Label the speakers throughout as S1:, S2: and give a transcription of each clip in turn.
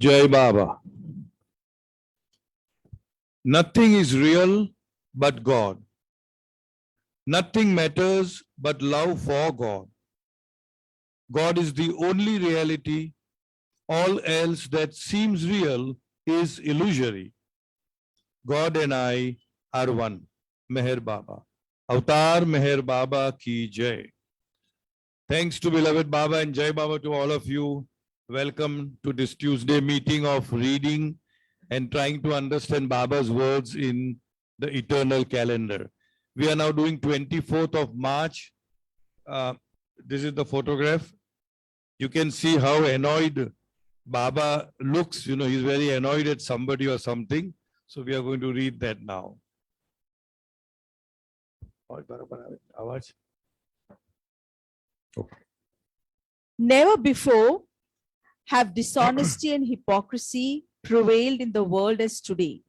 S1: Jai Baba. Nothing is real but God. Nothing matters but love for God. God is the only reality. All else that seems real is illusory. God and I are one. Meher Baba. Avatar Meher Baba ki Jai. Thanks to beloved Baba and Jai Baba to all of you. Welcome to this Tuesday meeting of reading and trying to understand Baba's words in the eternal calendar. We are now doing 24th of March. This is the photograph. You can see how annoyed Baba looks. You know, he's very annoyed at somebody or something. So we are going to read that now.
S2: Never before have dishonesty and hypocrisy prevailed in the world as today.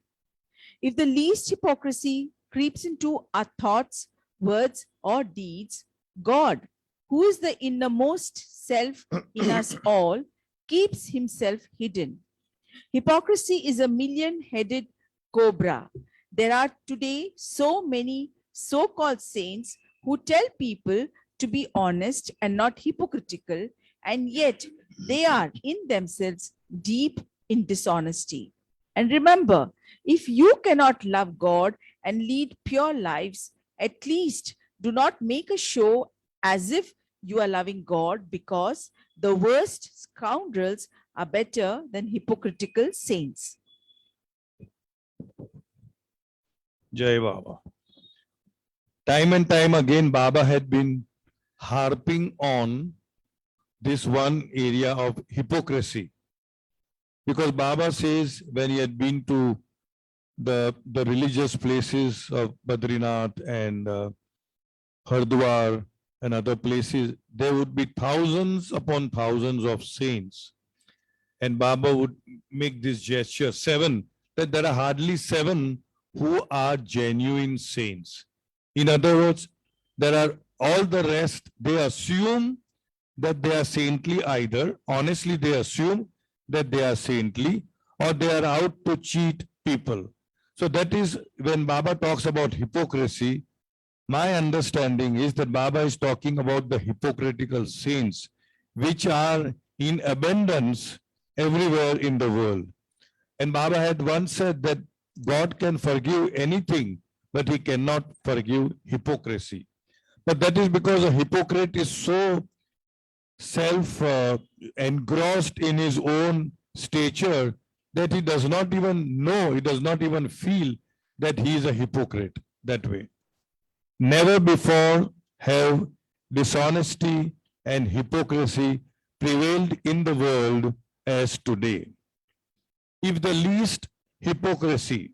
S2: If the least hypocrisy creeps into our thoughts, words, or deeds, God, who is the innermost self in us all, keeps himself hidden. Hypocrisy is a million-headed cobra. There are today so many so-called saints who tell people to be honest and not hypocritical, and yet they are in themselves deep in dishonesty. And remember, if you cannot love God and lead pure lives, at least do not make a show as if you are loving God, because the worst scoundrels are better than hypocritical saints.
S1: Jai Baba. Time and time again, Baba had been harping on this one area of hypocrisy. Because Baba says when he had been to the religious places of Badrinath and Hardwar and other places, there would be thousands upon thousands of saints. And Baba would make this gesture, 7, that there are hardly 7 who are genuine saints. In other words, there are all the rest, they assume that they are saintly either, honestly they assume that they are saintly, or they are out to cheat people. So that is when Baba talks about hypocrisy, my understanding is that Baba is talking about the hypocritical saints, which are in abundance everywhere in the world. And Baba had once said that God can forgive anything, but he cannot forgive hypocrisy. But that is because a hypocrite is so self-engrossed in his own stature that he does not even know, he does not even feel that he is a hypocrite that way. Never before have dishonesty and hypocrisy prevailed in the world as today. If the least hypocrisy,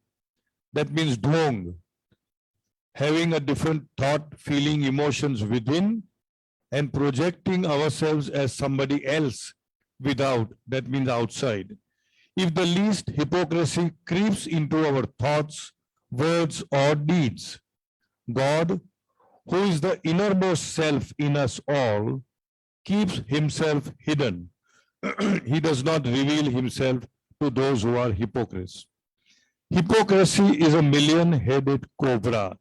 S1: that means dhong, having a different thought, feeling, emotions within, and projecting ourselves as somebody else without, that means outside. If the least hypocrisy creeps into our thoughts, words, or deeds, God, who is the innermost self in us all, keeps himself hidden. He does not reveal himself to those who are hypocrites. Hypocrisy is a million-headed cobra.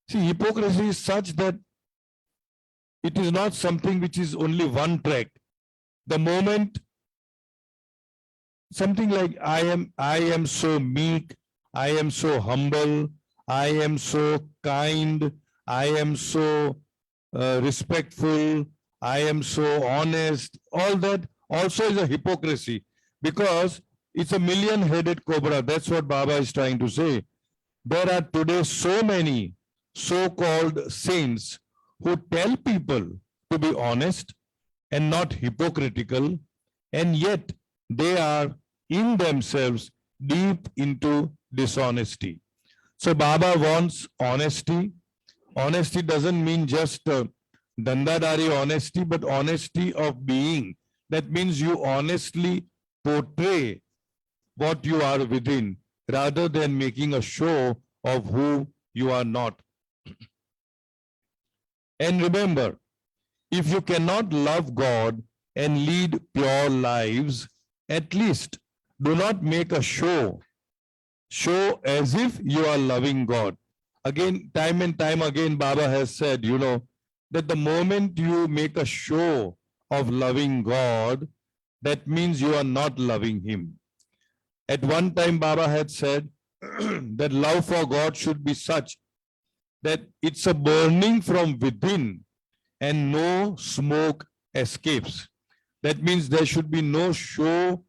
S1: See, hypocrisy is such that it is not something which is only one track. The moment something like I am so meek, I am so humble, I am so kind, I am so respectful, I am so honest, all that also is a hypocrisy, because it's a million-headed cobra. That's what Baba is trying to say. There are today so many so-called saints who tell people to be honest and not hypocritical, and yet they are in themselves deep into dishonesty. So Baba wants honesty. Honesty doesn't mean just dandadari honesty, but honesty of being. That means you honestly portray what you are within, rather than making a show of who you are not. And remember, if you cannot love God and lead pure lives, at least Do not make a show. Show as if you are loving God. Again, time and time again, Baba has said, that the moment you make a show of loving God, that means you are not loving Him. At one time, Baba had said that love for God should be such that it's a burning from within and no smoke escapes. That means there should be no show,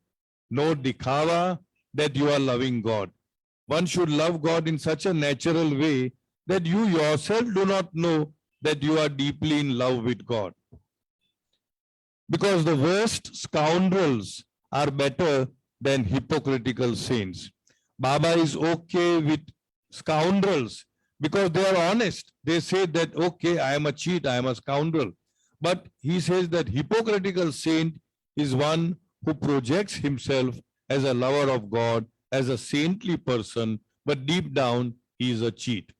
S1: no dikhava that you are loving God. One should love God in such a natural way that you yourself do not know that you are deeply in love with God. Because the worst scoundrels are better than hypocritical saints. Baba is okay with scoundrels because they are honest. They say that, okay, I am a cheat, I am a scoundrel. But he says that hypocritical saint is one who projects himself as a lover of God, as a saintly person, but deep down he is a cheat.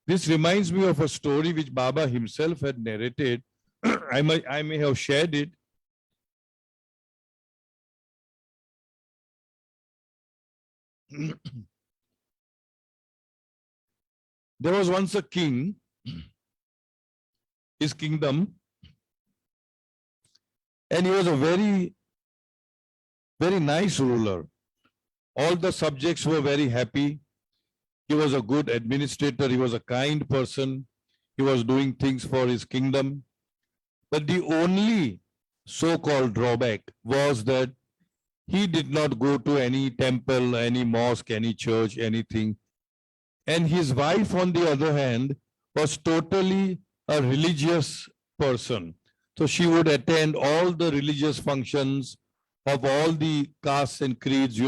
S1: This reminds me of a story which Baba himself had narrated. I may have shared it. There was once a king, his kingdom, and he was a very, very nice ruler. All the subjects were very happy. He was a good administrator. He was a kind person. He was doing things for his kingdom. But the only so-called drawback was that he did not go to any temple, any mosque, any church, anything. And his wife, on the other hand, was totally a religious person. So she would attend all the religious functions of all the castes and creeds,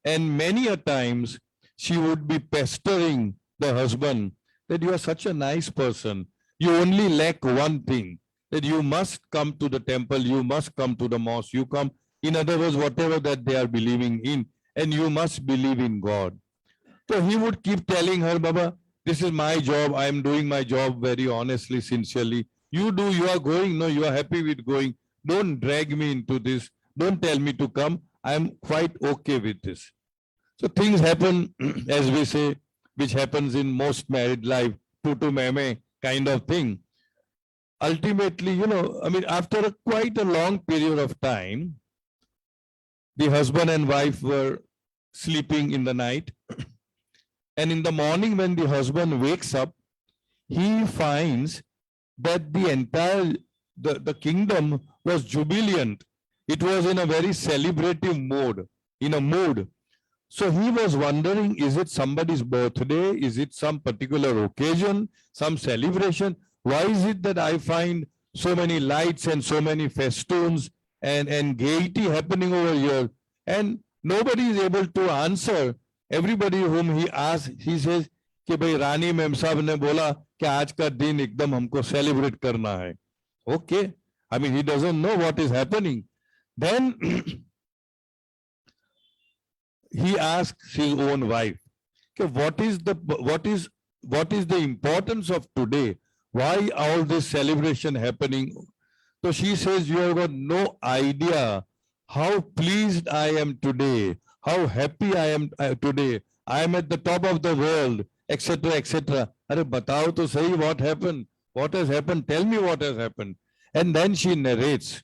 S1: and many a times she would be pestering the husband that you are such a nice person. You only lack one thing, that you must come to the temple, you must come to the mosque, you come, in other words, whatever that they are believing in, and you must believe in God. So he would keep telling her, Baba, this is my job, I am doing my job very honestly, sincerely. You are going, no, you are happy with going. Don't drag me into this. Don't tell me to come. I am quite okay with this. So things happen, as we say, which happens in most married life, tutu meme kind of thing. Ultimately, after quite a long period of time, the husband and wife were sleeping in the night. And in the morning, when the husband wakes up, he finds that the entire, the kingdom was jubilant. It was in a very celebrative mode, in a mood. So he was wondering, is it somebody's birthday? Is it some particular occasion, some celebration? Why is it that I find so many lights and so many festoons and gaiety happening over here? And nobody is able to answer. Everybody whom he asks, he says, कि भाई रानी ma'am साहब ने बोला कि आज का दिन एकदम हमको celebrate करना है. Okay, I mean, he doesn't know what is happening. Then he asks his own wife, okay, what is the importance of today? Why all this celebration happening? So she says, you have got no idea how pleased I am today, how happy I am today. I am at the top of the world, etc., etc. Arey batao to sahi, what happened? What has happened? Tell me what has happened. And then she narrates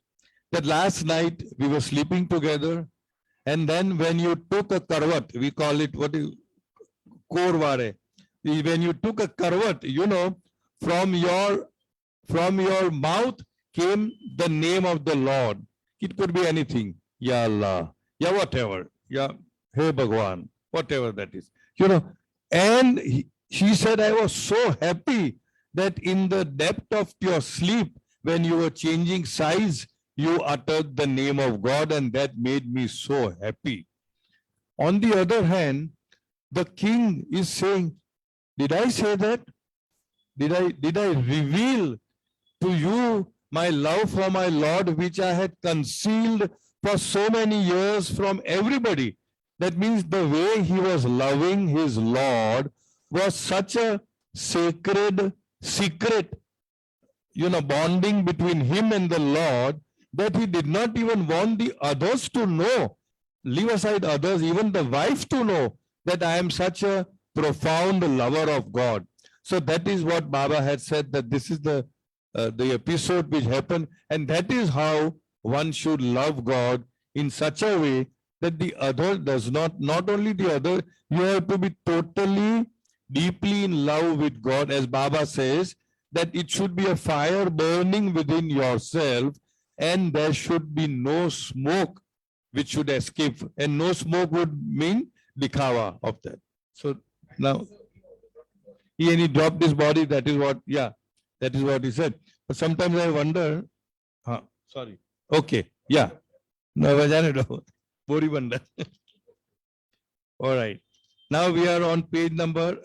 S1: that last night we were sleeping together, and then when you took a karvat, we call it what is korvare. When you took a karvat, from your mouth came the name of the Lord. It could be anything. Ya Allah, ya whatever, ya Hey Bhagwan, whatever that is. And she said, I was so happy that in the depth of your sleep, when you were changing size, you uttered the name of God, and that made me so happy. On the other hand, the king is saying, did I say that? Did I reveal to you my love for my Lord, which I had concealed for so many years from everybody? That means the way he was loving his Lord was such a sacred, secret, bonding between him and the Lord, that he did not even want the others to know leave aside others, even the wife to know that I am such a profound lover of God. So that is what Baba had said, that this is the episode which happened, and that is how one should love God in such a way that the other does not only the other, you have to be totally, deeply in love with God, as Baba says, that it should be a fire burning within yourself, and there should be no smoke which should escape, and no smoke would mean dikhawa of that. So now, he dropped his body, that is what, yeah, that is what he said. But sometimes I wonder, sorry, okay, yeah, no, Bori Banda. All right. Now we are on page number,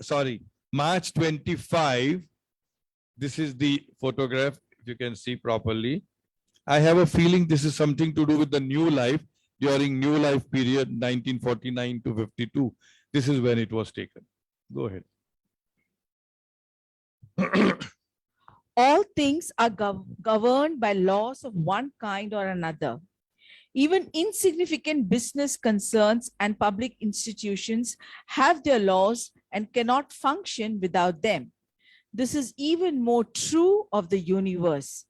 S1: March 25. This is the photograph, if you can see properly. I have a feeling this is something to do with the new life during new life period 1949 to 52. This is when it was taken. Go ahead.
S2: All things are governed by laws of one kind or another. Even insignificant business concerns and public institutions have their laws and cannot function without them. This is even more true of the universe.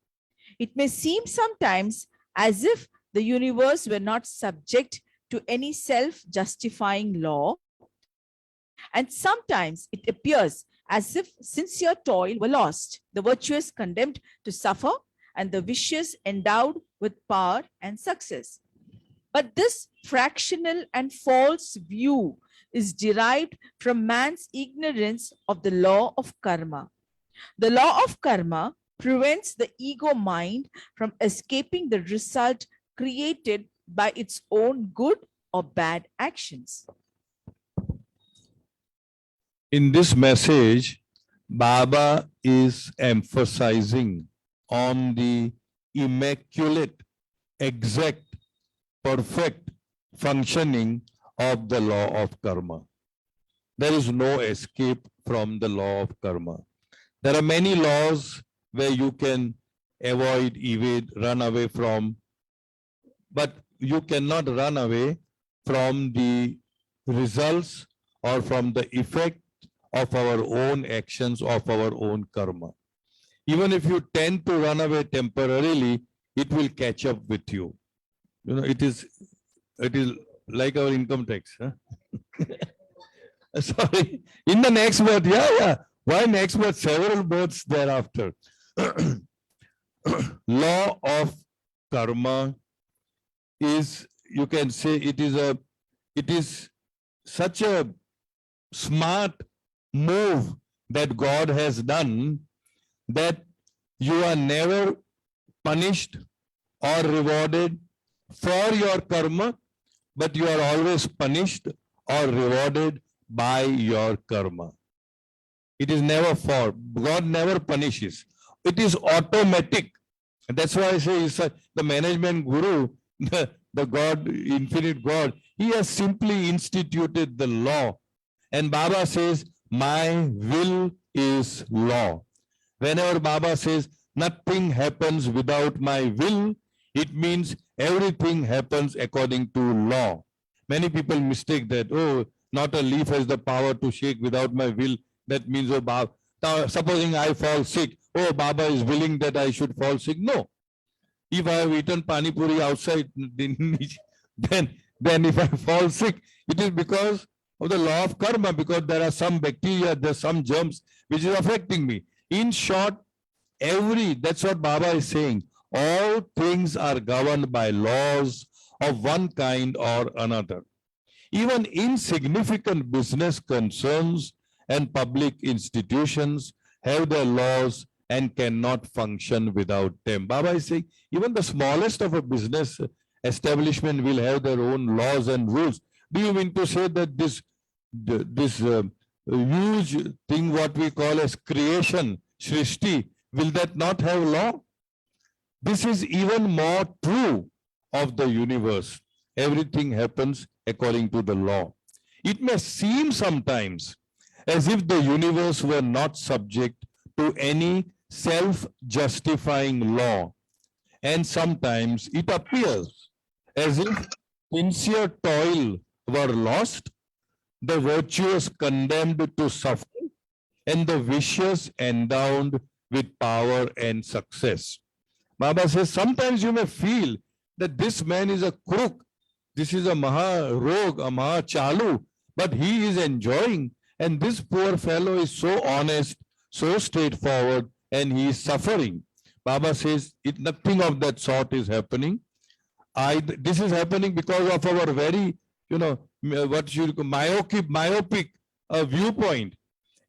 S2: It may seem sometimes as if the universe were not subject to any self-justifying law, and sometimes it appears as if sincere toil were lost, the virtuous condemned to suffer, and the vicious endowed with power and success. But this fractional and false view is derived from man's ignorance of the law of karma. The law of karma prevents the ego mind from escaping the result created by its own good or bad actions.
S1: In this message, Baba is emphasizing on the immaculate, exact, perfect functioning of the law of karma. There is no escape from the law of karma. There are many laws where you can avoid, evade, run away from, but you cannot run away from the results or from the effect of our own actions, of our own karma. Even if you tend to run away temporarily, it will catch up with you. You know, it is like our income tax. Huh? Sorry, in the next word, yeah. Why next word? Several words thereafter. Law of karma is, you can say, it is such a smart move that God has done, that you are never punished or rewarded for your karma, but you are always punished or rewarded by your karma. It is never for, God never punishes. It is automatic. And that's why I say the management guru, the God, infinite God, he has simply instituted the law. And Baba says, my will is law. Whenever Baba says, nothing happens without my will, it means everything happens according to law. Many people mistake that, oh, not a leaf has the power to shake without my will. That means, oh, Baba, now, supposing I fall sick, oh, Baba is willing that I should fall sick. No. If I have eaten pani puri outside, then if I fall sick, it is because of the law of karma, because there are some bacteria, there are some germs which is affecting me. In short, that's what Baba is saying. All things are governed by laws of one kind or another. Even insignificant business concerns and public institutions have their laws and cannot function without them. Baba is saying, even the smallest of a business establishment will have their own laws and rules. Do you mean to say that this huge thing, what we call as creation, Srishti, will that not have law? This is even more true of the universe. Everything happens according to the law. It may seem sometimes as if the universe were not subject to any self-justifying law. And sometimes it appears as if sincere toil were lost, the virtuous condemned to suffer, and the vicious endowed with power and success. Baba says, sometimes you may feel that this man is a crook, this is a Maha Rog, a Maha Chalu, but he is enjoying, and this poor fellow is so honest, so straightforward, and he is suffering. Baba says, nothing of that sort is happening. This is happening because of our very, what you call myopic viewpoint.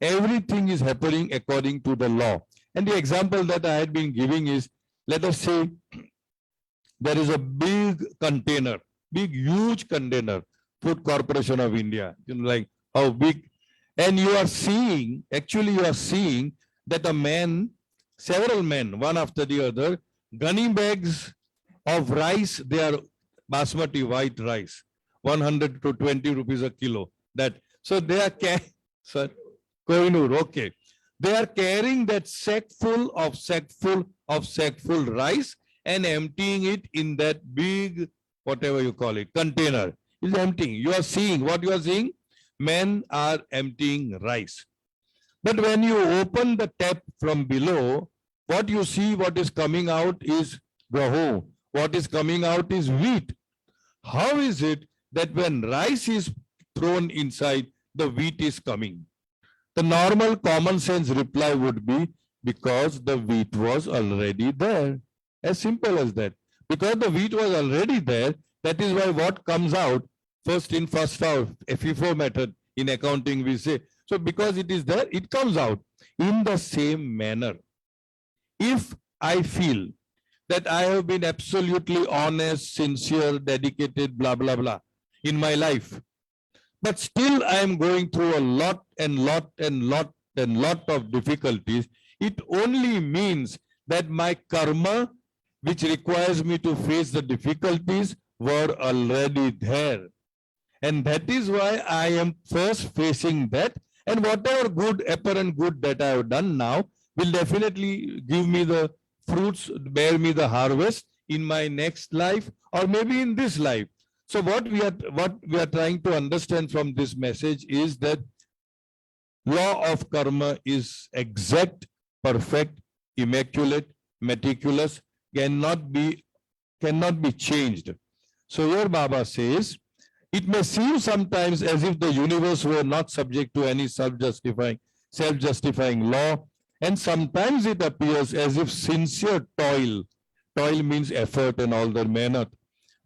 S1: Everything is happening according to the law. And the example that I had been giving is, let us say there is a big container, huge container, Food Corporation of India, like how big, and you are seeing that a man, several men, one after the other, gunny bags of rice, they are basmati white rice, 100 to 20 rupees a kilo. So they are Kohinoor, okay. They are carrying that sack full of rice and emptying it in that big, whatever you call it, container. Is emptying. You are seeing what you are seeing. Men are emptying rice. But when you open the tap from below, what you see, what is coming out is gaho. What is coming out is wheat. How is it that when rice is thrown inside, the wheat is coming? The normal common sense reply would be because the wheat was already there. As simple as that. Because the wheat was already there, that is why what comes out first in, first out, FIFO method in accounting we say. So because it is there, it comes out. In the same manner, if I feel that I have been absolutely honest, sincere, dedicated, blah, blah, blah in my life, but still I am going through a lot of difficulties, it only means that my karma, which requires me to face the difficulties, were already there. And that is why I am first facing that. And whatever good, apparent good that I have done now will definitely give me the fruits, bear me the harvest in my next life or maybe in this life. So what we are trying to understand from this message is that law of karma is exact, perfect, immaculate, meticulous, cannot be changed. So here Baba says, it may seem sometimes as if the universe were not subject to any self-justifying law, and sometimes it appears as if sincere toil means effort and all their mehnat,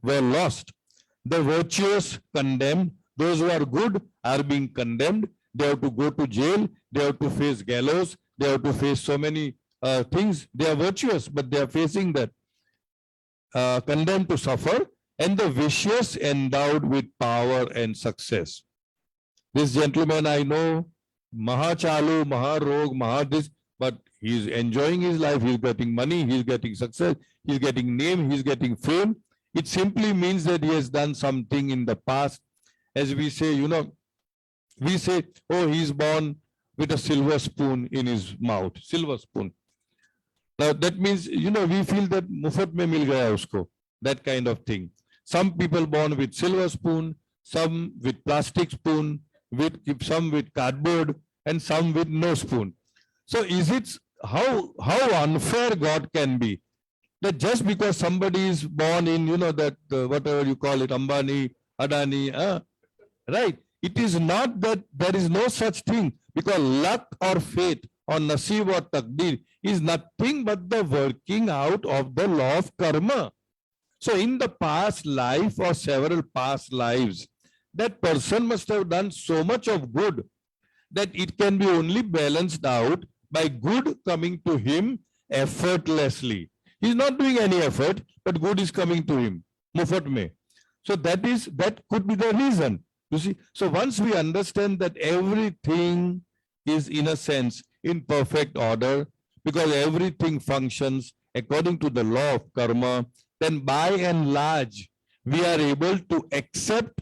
S1: were lost. The virtuous condemned, those who are good are being condemned. They have to go to jail, they have to face gallows, they have to face so many things. They are virtuous, but they are facing that. Condemned to suffer, and the vicious endowed with power and success. This gentleman I know, Maha Chalu, Maha Rog, Maha this, but he is enjoying his life, he is getting money, he is getting success, he is getting name, he is getting fame. It simply means that he has done something in the past. As we say, we say, oh, he is born with a silver spoon in his mouth, silver spoon. Now that means, we feel that mufat mein mil gaya usko, that kind of thing. Some people born with silver spoon, some with plastic spoon, some with cardboard, and some with no spoon. So is it how unfair God can be? That just because somebody is born in, that whatever you call it, Ambani, Adani, right? It is not that there is no such thing, because luck or fate or nasib or taqdeer is nothing but the working out of the law of karma. So in the past life or several past lives, that person must have done so much of good that it can be only balanced out by good coming to him effortlessly. He is not doing any effort, but good is coming to him. Mufat mein. So that could be the reason. You see, so once we understand that everything is in a sense in perfect order, because everything functions according to the law of karma, then by and large, we are able to accept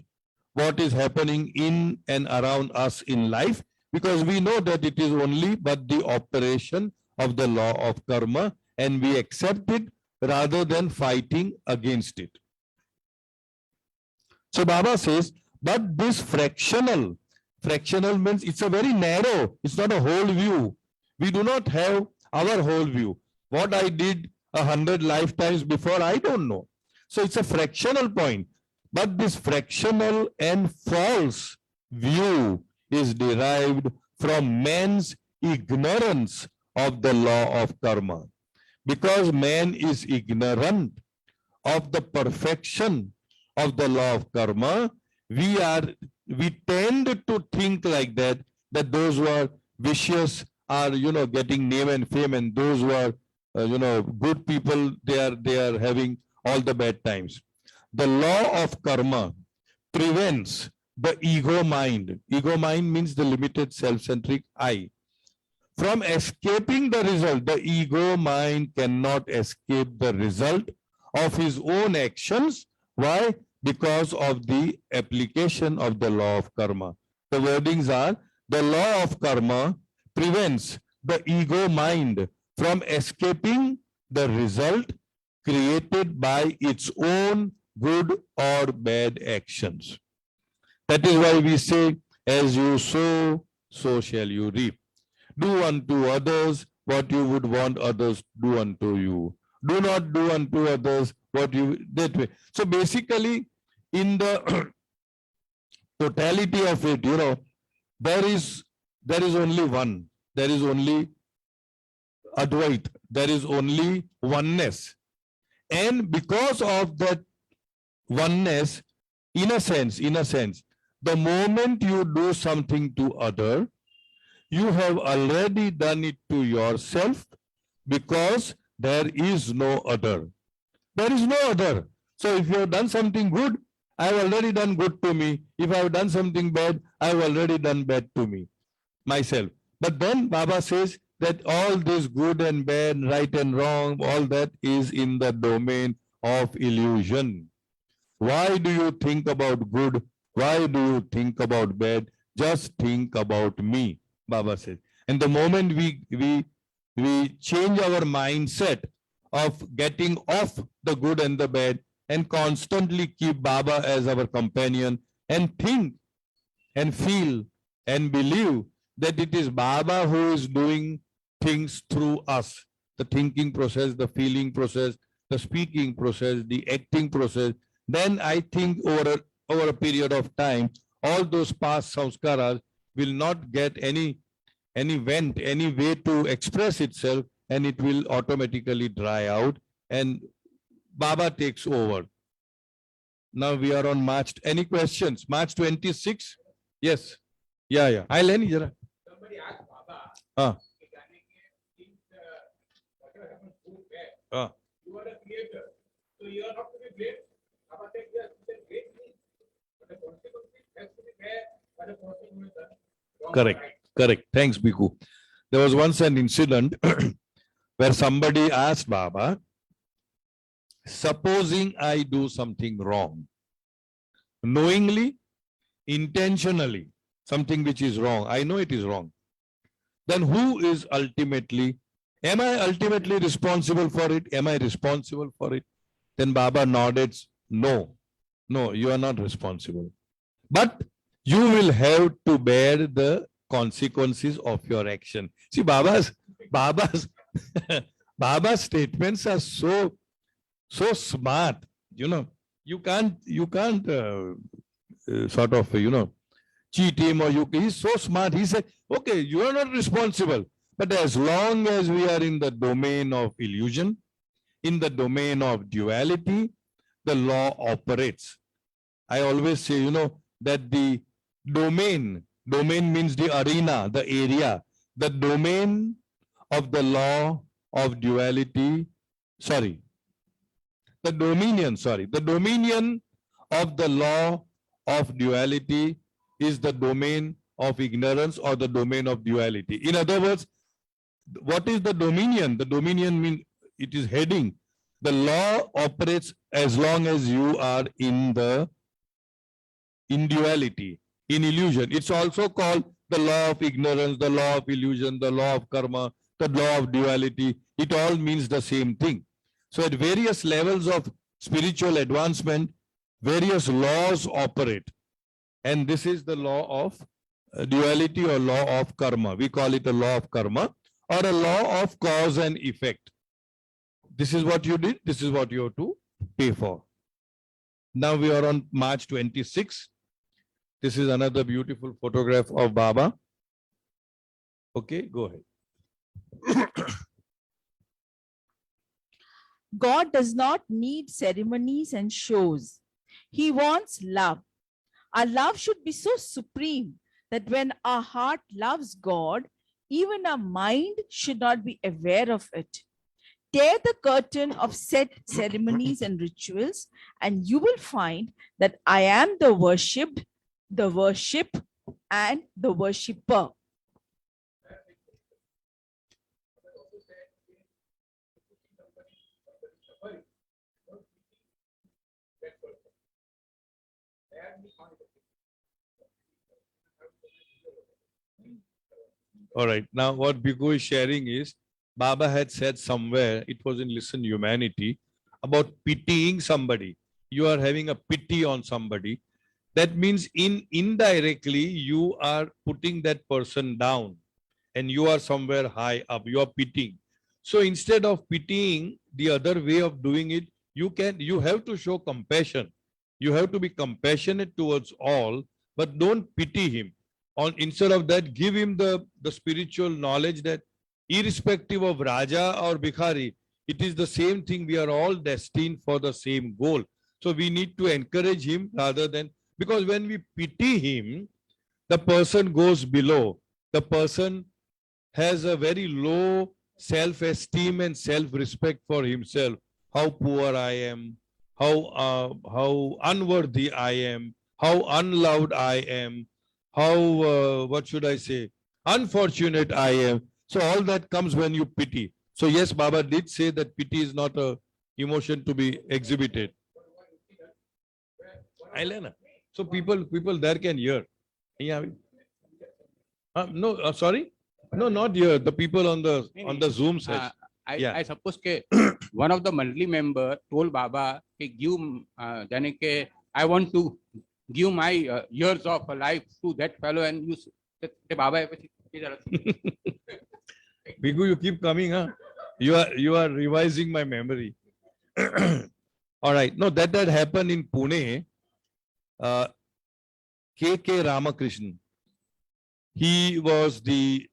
S1: what is happening in and around us in life, because we know that it is only but the operation of the law of karma, and we accept it rather than fighting against it. So Baba says, but this fractional means it's a very narrow, it's not a whole view. We do not have our whole view. What I did 100 lifetimes before, I don't know. So it's a fractional point. But this fractional and false view is derived from man's ignorance of the law of karma. Because man is ignorant of the perfection of the law of karma, we tend to think like that those who are vicious are, getting name and fame, and those who are, good people, they are having all the bad times. The law of karma prevents the ego mind. Ego mind means the limited self-centric I. From escaping the result. The ego mind cannot escape the result of his own actions. Why? Because of the application of the law of karma. The wordings are, the law of karma prevents the ego mind from escaping the result created by its own good or bad actions. That is why we say, as you sow, so shall you reap. Do unto others what you would want others do unto you. Do not do unto others what you, that way. So basically, in the totality of it, there is only one. There is only Advait. There is only oneness. And because of that oneness, in a sense, the moment you do something to other, you have already done it to yourself, because there is no other. There is no other. So if you have done something good, I have already done good to me. If I have done something bad, I have already done bad to me, myself. But then Baba says that all this good and bad, right and wrong, all that is in the domain of illusion. Why do you think about good? Why do you think about bad? Just think about me, Baba says. And the moment we change our mindset of getting off the good and the bad, and constantly keep Baba as our companion, and think and feel and believe that it is Baba who is doing things through us. The thinking process, the feeling process, the speaking process, the acting process. Then I think over a period of time, all those past samskaras will not get any vent, any way to express itself, and it will automatically dry out, and Baba takes over. Now we are on March. Any questions? March 26? Yes. Yeah. I'll end here.
S3: Somebody asked Baba,
S1: Ah.
S3: whatever happens good, bad,
S1: Ah.
S3: you are the creator. So you are not to be blamed. Baba said, yes, you can blame me. But the consequences has to be there by the person who has done wrong.
S1: Correct.
S3: Right.
S1: Correct. Thanks, Bhikkhu. There was once an incident where somebody asked Baba, supposing I do something wrong, knowingly, intentionally, something which is wrong, I know it is wrong, then who is ultimately, am I ultimately responsible for it? Am I responsible for it? Then Baba nodded, no, you are not responsible. But you will have to bear the consequences of your action. See, Baba's Baba's statements are so smart. You can't sort of cheat him, or he's so smart. He said, okay, you are not responsible, but as long as we are in the domain of illusion, in the domain of duality, the law operates. I always say, that the domain means the arena, the area, the domain of the law of duality, the dominion of the law of duality is the domain of ignorance, or the domain of duality. In other words, what is the dominion? The dominion means it is heading. The law operates as long as you are in duality, in illusion. It's also called the law of ignorance, the law of illusion, the law of karma, the law of duality. It all means the same thing. So at various levels of spiritual advancement, various laws operate. And this is the law of duality or law of karma. We call it a law of karma or a law of cause and effect. This is what you did. This is what you have to pay for. Now we are on March 26. This is another beautiful photograph of Baba. Okay, go ahead.
S2: God does not need ceremonies and shows. He wants love. Our love should be so supreme that when our heart loves God, even our mind should not be aware of it. Tear the curtain of set ceremonies and rituals, and you will find that I am the worshipped, the worship, and the worshipper.
S1: All right. Now what Bhikkhu is sharing is, Baba had said somewhere, it was in Listen Humanity, about pitying somebody. You are having a pity on somebody. That means indirectly you are putting that person down and you are somewhere high up. You are pitying. So instead of pitying, the other way of doing it, you have to show compassion. You have to be compassionate towards all, but don't pity him. Instead of that, give him the spiritual knowledge that irrespective of Raja or Bhikhari, it is the same thing. We are all destined for the same goal. So we need to encourage him rather than, because when we pity him, the person goes below. The person has a very low self-esteem and self-respect for himself. How poor I am, how unworthy I am, how unloved I am, how, what should I say, unfortunate I am. So all that comes when you pity. So yes, Baba did say that pity is not a emotion to be exhibited. Ailena. So people there can hear. Yeah. No, sorry. No, not here. The people on the Zoom session.
S4: I suppose ke one of the monthly member told Baba ke give यानी के I want to give my years of life to that fellow, and you say Baba
S1: Bhikkhu, you keep coming, huh? You are revising my memory. All right. No, that happened in Pune. K.K. Ramakrishnan. He was the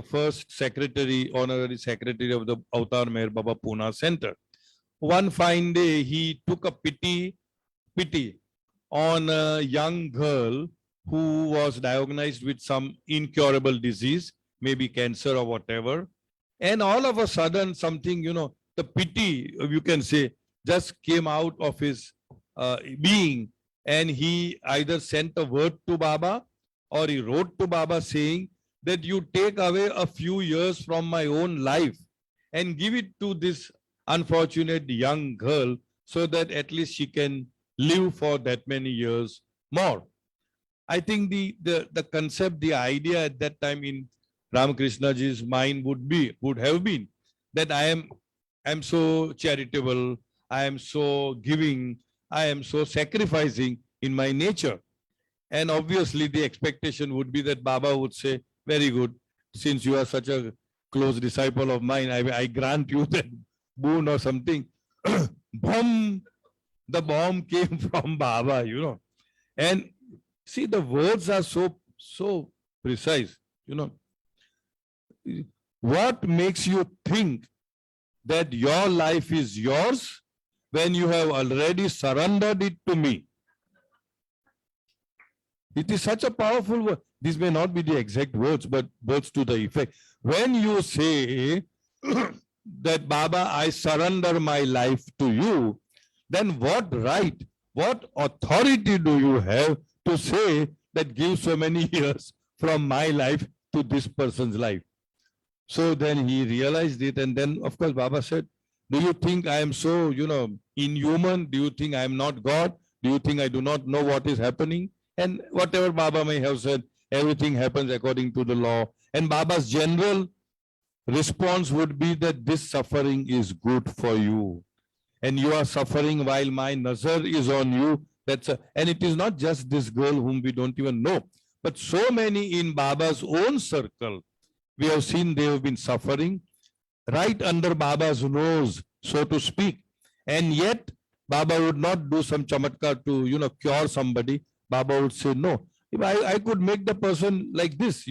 S1: first secretary, honorary secretary of the Avatar Meher Baba Pune Center. One fine day, he took a pity on a young girl who was diagnosed with some incurable disease, maybe cancer or whatever. And all of a sudden, something, the pity, you can say, just came out of his being. And he either sent a word to Baba or he wrote to Baba saying that you take away a few years from my own life and give it to this unfortunate young girl so that at least she can live for that many years more. I think the concept, the idea at that time in Ramakrishnaji's mind would have been that I am so charitable, I am so giving, I am so sacrificing in my nature. And obviously the expectation would be that Baba would say, very good, since you are such a close disciple of mine, I grant you that boon or something. Bomb! The bomb came from Baba, And see, the words are so precise, What makes you think that your life is yours when you have already surrendered it to me? It is such a powerful word. This may not be the exact words, but words to the effect. When you say that, Baba, I surrender my life to you, then what right, what authority do you have to say that give so many years from my life to this person's life? So then he realized it, and then of course Baba said, do you think I am so, inhuman? Do you think I am not God? Do you think I do not know what is happening? And whatever Baba may have said, everything happens according to the law. And Baba's general response would be that this suffering is good for you. And you are suffering while my nazar is on you. And it is not just this girl whom we don't even know, but so many in Baba's own circle. We have seen they have been suffering right under Baba's nose, so to speak. And yet, Baba would not do some chamatkar to, cure somebody. Baba would say, no, if I could make the person like this,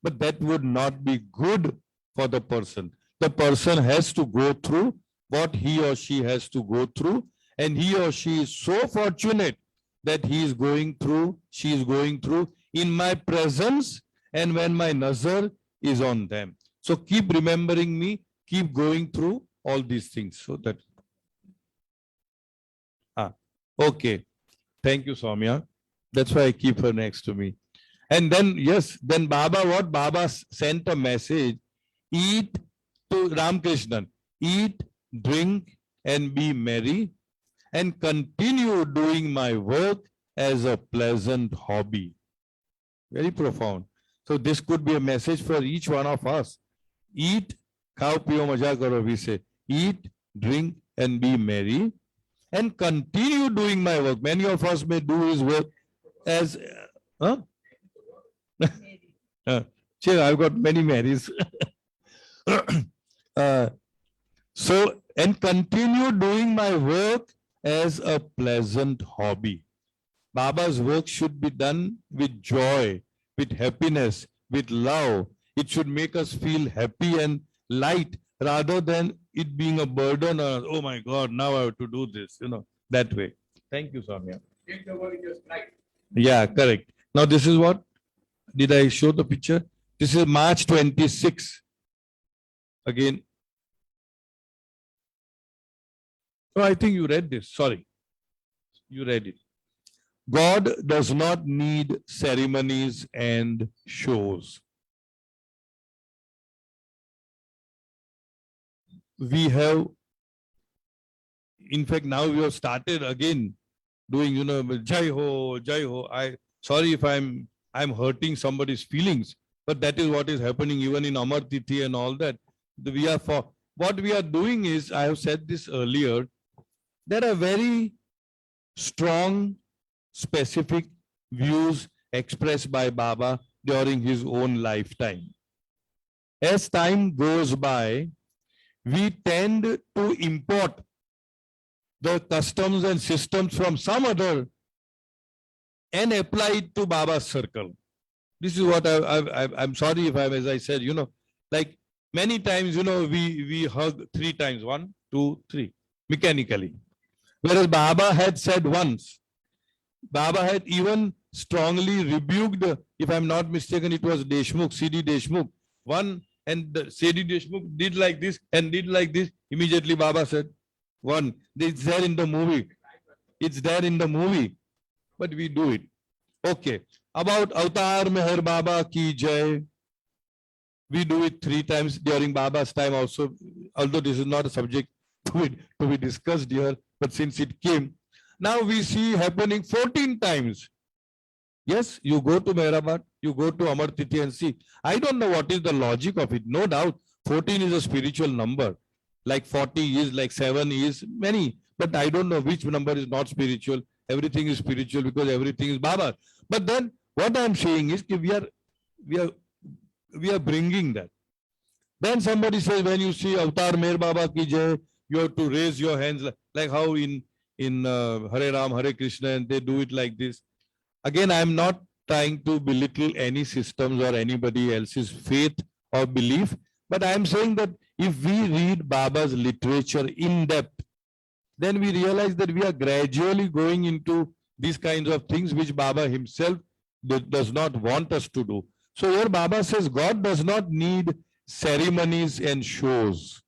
S1: but that would not be good for the person. The person has to go through what he or she has to go through. And he or she is so fortunate that he is going through, she is going through in my presence and when my nazar is on them. So keep remembering me, keep going through all these things. So that, okay. Thank you, Soumya. That's why I keep her next to me. And then, yes, then Baba sent a message, eat to Ramakrishnan, eat, drink, and be merry, and continue doing my work as a pleasant hobby. Very profound. So this could be a message for each one of us. Eat, khao piyo maja karo, we say. Eat, drink, and be merry, and continue doing my work. Many of us may do his work as, I've got many Marys. And continue doing my work as a pleasant hobby. Baba's work should be done with joy, with happiness, with love. It should make us feel happy and light rather than it being a burden or, oh my God, now I have to do this, that way. Thank you, Soumya.
S3: Take the word in your stride.
S1: Yeah, correct. Now this is what? Did I show the picture? This is March 26. Again. Oh, I think you read this. Sorry. You read it. God does not need ceremonies and shows. We have, in fact, now we have started again doing, Jai Ho, Jai Ho. Sorry if I'm hurting somebody's feelings, but that is what is happening even in Amar Tithi and all that. What we are doing is, I have said this earlier, there are very strong, specific views expressed by Baba during his own lifetime. As time goes by, we tend to import the customs and systems from some other and apply it to Baba's circle. This is what I'm sorry if as I said, like many times, we hug 3 times, 1, 2, 3, mechanically. Whereas Baba had said once, Baba had even strongly rebuked, if I'm not mistaken, it was Deshmukh, C.D. Deshmukh. And C.D. Deshmukh did like this and did like this. Immediately Baba said, it's there in the movie. It's there in the movie. But we do it. Okay. About Avatar Meher Baba Ki Jai. We do it 3 times during Baba's time also. Although this is not a subject to be discussed here, but since it came, now we see happening 14 times. Yes, you go to Meherabad, you go to Amar Tithi and see. I don't know what is the logic of it. No doubt, 14 is a spiritual number. Like 40 is, like 7 is, many. But I don't know which number is not spiritual. Everything is spiritual because everything is Baba. But then what I'm saying is we are bringing that. Then somebody says, when you see Avatar Meher Baba Ki Jai, you have to raise your hands like how in Hare Ram, Hare Krishna, and they do it like this. Again, I'm not trying to belittle any systems or anybody else's faith or belief, but I'm saying that if we read Baba's literature in depth, then we realize that we are gradually going into these kinds of things which Baba himself does not want us to do. So here Baba says God does not need ceremonies and shows.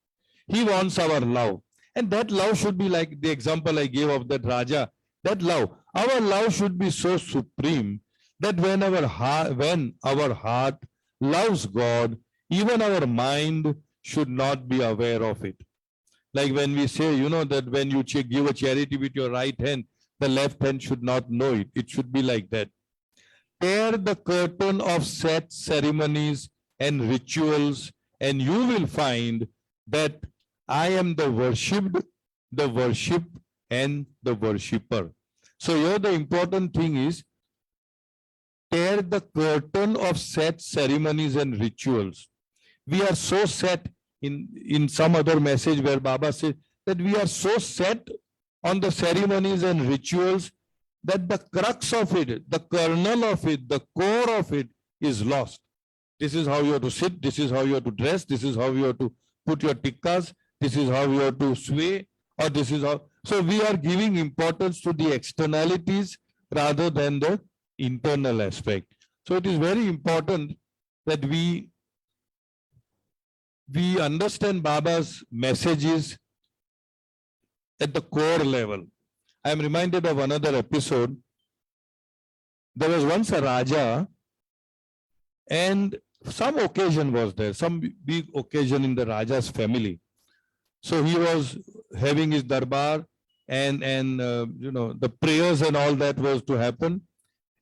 S1: He wants our love. And that love should be like the example I gave of that Raja. That love, our love should be so supreme that when our heart loves God, even our mind should not be aware of it. Like when we say, that when you give a charity with your right hand, the left hand should not know it. It should be like that. Tear the curtain of set ceremonies and rituals, and you will find that I am the worshipped, the worshipped, and the worshipper. So here the important thing is tear the curtain of set ceremonies and rituals. We are so set in some other message where Baba said that we are so set on the ceremonies and rituals that the crux of it, the kernel of it, the core of it is lost. This is how you have to sit, this is how you have to dress, this is how you have to put your tikkas, this is how you have to sway, or this is how. So we are giving importance to the externalities rather than the internal aspect. So it is very important that we understand Baba's messages at the core level. I am reminded of another episode. There was once a Raja, and some occasion was there, some big occasion in the Raja's family. So he was having his darbar, and the prayers and all that was to happen.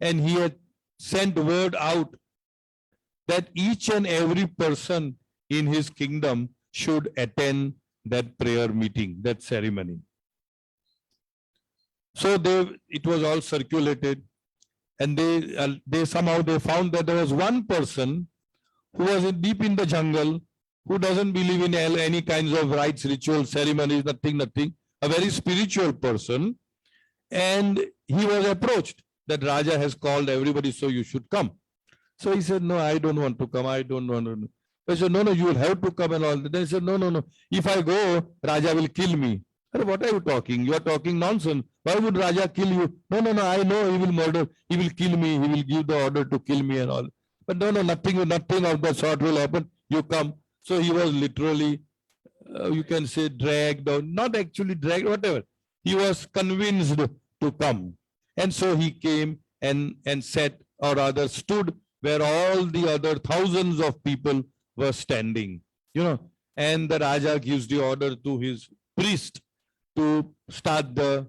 S1: And he had sent word out that each and every person in his kingdom should attend that prayer meeting, that ceremony. So it was all circulated, and they somehow found that there was one person who was deep in the jungle, who doesn't believe in any kinds of rites, rituals, ceremonies, nothing, a very spiritual person. And he was approached that Raja has called everybody, so you should come. So he said, no, I don't want to come. I don't want to. I said, no, you will have to come and all. Then he said, no. If I go, Raja will kill me. I said, what are you talking? You are talking nonsense. Why would Raja kill you? No, I know he will murder. He will kill me. He will give the order to kill me and all. But no, nothing of that sort will happen. You come. So he was literally, you can say, dragged, or not actually dragged, whatever. He was convinced to come. And so he came and sat, or rather stood, where all the other thousands of people were standing. And the Raja gives the order to his priest to start the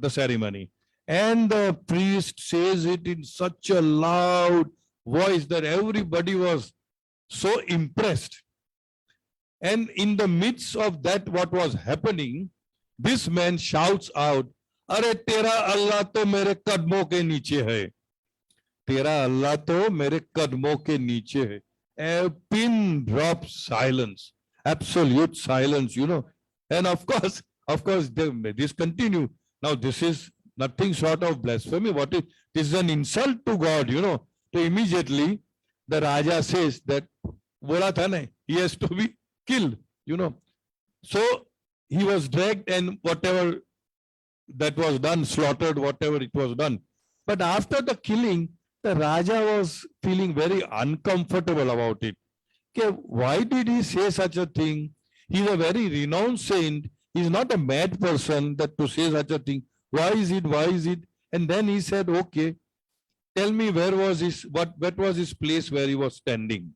S1: ceremony. And the priest says it in such a loud voice that everybody was so impressed. And in the midst of that, what was happening, this man shouts out, "Are tera Allah to mere kadmon ke niche hai. Tera Allah to mere kadmon ke niche hai." A pin drop silence, absolute silence, And of course, this continue. Now this is nothing short of blasphemy. This is an insult to God, So immediately the Raja says that bola tha nahi, he has to be killed, So he was dragged, and whatever that was done, slaughtered, whatever it was done. But after the killing, the Raja was feeling very uncomfortable about it. Okay, why did he say such a thing? He's a very renowned saint. He's not a mad person that to say such a thing. Why is it? And then he said, okay, tell me what was his place where he was standing.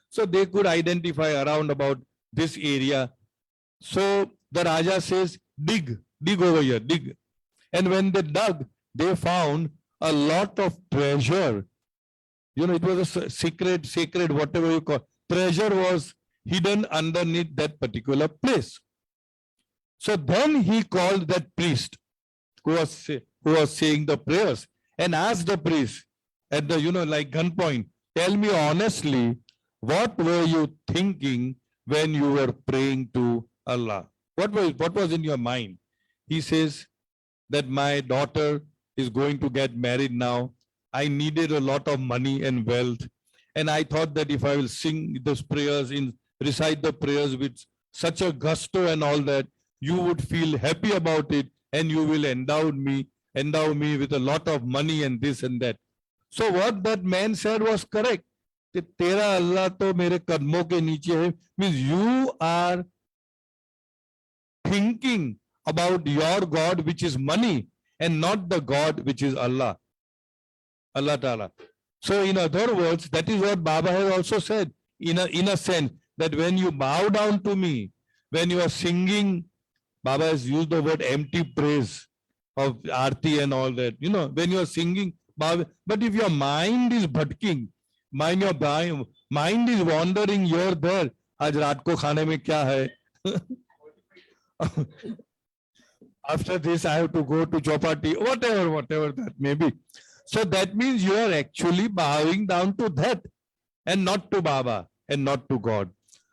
S1: So they could identify around about this area. So the Raja says, dig over here, dig. And when they dug, they found a lot of treasure. It was a sacred, whatever you call. Treasure was hidden underneath that particular place. So then he called that priest who was saying the prayers and asked the priest at the, like gunpoint, tell me honestly, what were you thinking when you were praying to Allah? What was in your mind? He says that my daughter is going to get married now. I needed a lot of money and wealth. And I thought that if I will sing those prayers, recite the prayers with such a gusto and all that, you would feel happy about it, and you will endow me with a lot of money and this and that. So what that man said was correct. Tera Allah to mere kadmon ke niche hai, means you are thinking about your God, which is money, and not the God which is Allah Ta'ala. So in other words, that is what Baba has also said, in a sense, that when you bow down to me, when you are singing, Baba has used the word empty praise of Aarti and all that, when you are singing, Baba, but if your mind is bhatking, mind is wandering here, there, aaj raat ko khane mein kya hai? After this, I have to go to Chopati, whatever that may be. So that means you are actually bowing down to that and not to Baba and not to God.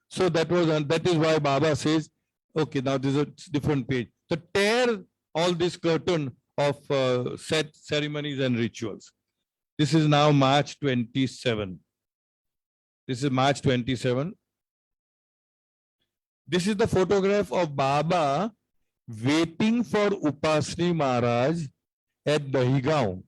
S1: So that is why Baba says, okay, now this is a different page. So tear all this curtain of set ceremonies and rituals. This is now March 27. This is March 27. This is the photograph of Baba waiting for Upasni Maharaj at Dahigaon.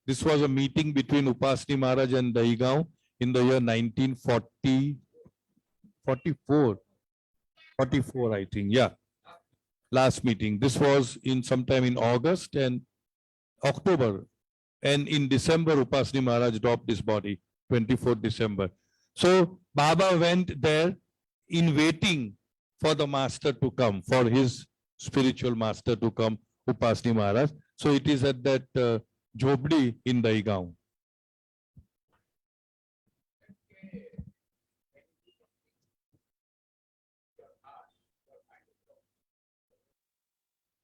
S1: This was a meeting between Upasni Maharaj and Dahigaon in the year 1944, I think. Yeah, last meeting. This was in sometime in August and October. And in December, Upasni Maharaj dropped his body, 24th December. So Baba went there in waiting for the master to come, for his spiritual master to come, Upasni Maharaj. So it is at that Jhopdi in Dahigaon.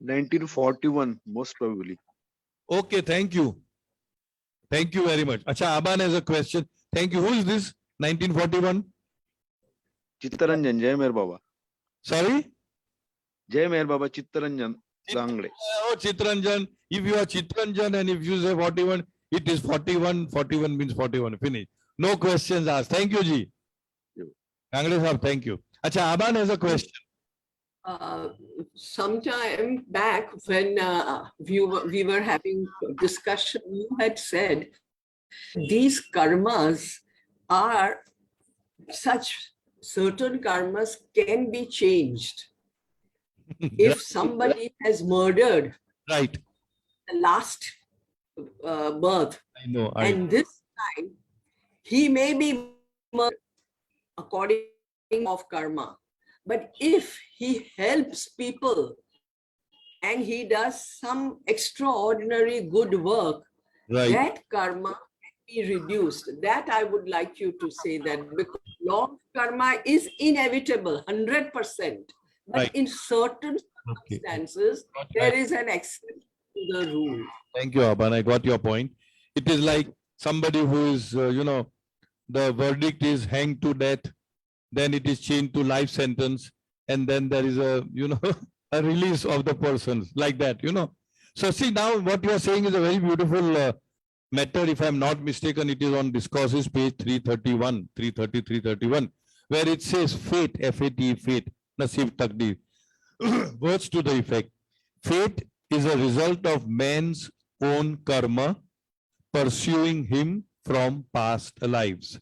S5: (1941) most probably.
S1: Okay, thank you. Thank you very much. Acha, Aban has a question. Thank you. Who is this? 1941?
S5: Chittaranjan, Jai Meher Baba.
S1: Sorry?
S5: Jai Meher Baba, Chittaranjan Dangde.
S1: Oh, Chitranjan. If you are Chitranjan and if you say 41, it is 41. 41 means 41. Finish. No questions asked. Thank you, Ji. Kangre Sahab, thank you. Acha, Aban has a question.
S6: Sometime back when we were having discussion, you had said these karmas are such, certain karmas can be changed. If somebody has murdered
S1: Right.
S6: the last birth,
S1: I know.
S6: and this time he may be murdered according of karma. But if he helps people and he does some extraordinary good work,
S1: Right.
S6: that karma can be reduced. That I would like you to say, that because law of karma is inevitable, 100%. But
S1: Right.
S6: in certain
S1: Okay.
S6: circumstances, there is an exception to the rule.
S1: Thank you, Aban. I got your point. It is like somebody who is, the verdict is hanged to death, then it is changed to life sentence, and then there is a, a release of the persons like that, So see, now what you are saying is a very beautiful matter. If I'm not mistaken, it is on Discourses, page 331, 331, where it says fate, F-A-T, fate, nasib takdir. Words to the effect. Fate is a result of man's own karma pursuing him from past lives.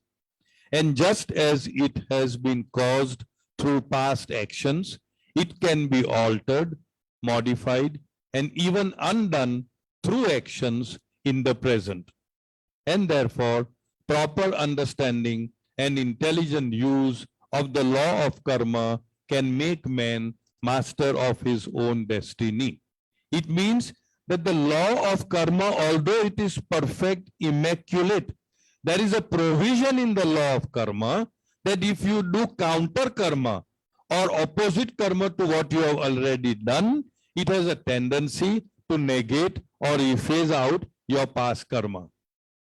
S1: And just as it has been caused through past actions, it can be altered, modified, and even undone through actions in the present. And therefore, proper understanding and intelligent use of the law of karma can make man master of his own destiny. It means that the law of karma, although it is perfect, immaculate, there is a provision in the law of karma that if you do counter karma or opposite karma to what you have already done, it has a tendency to negate or efface out your past karma.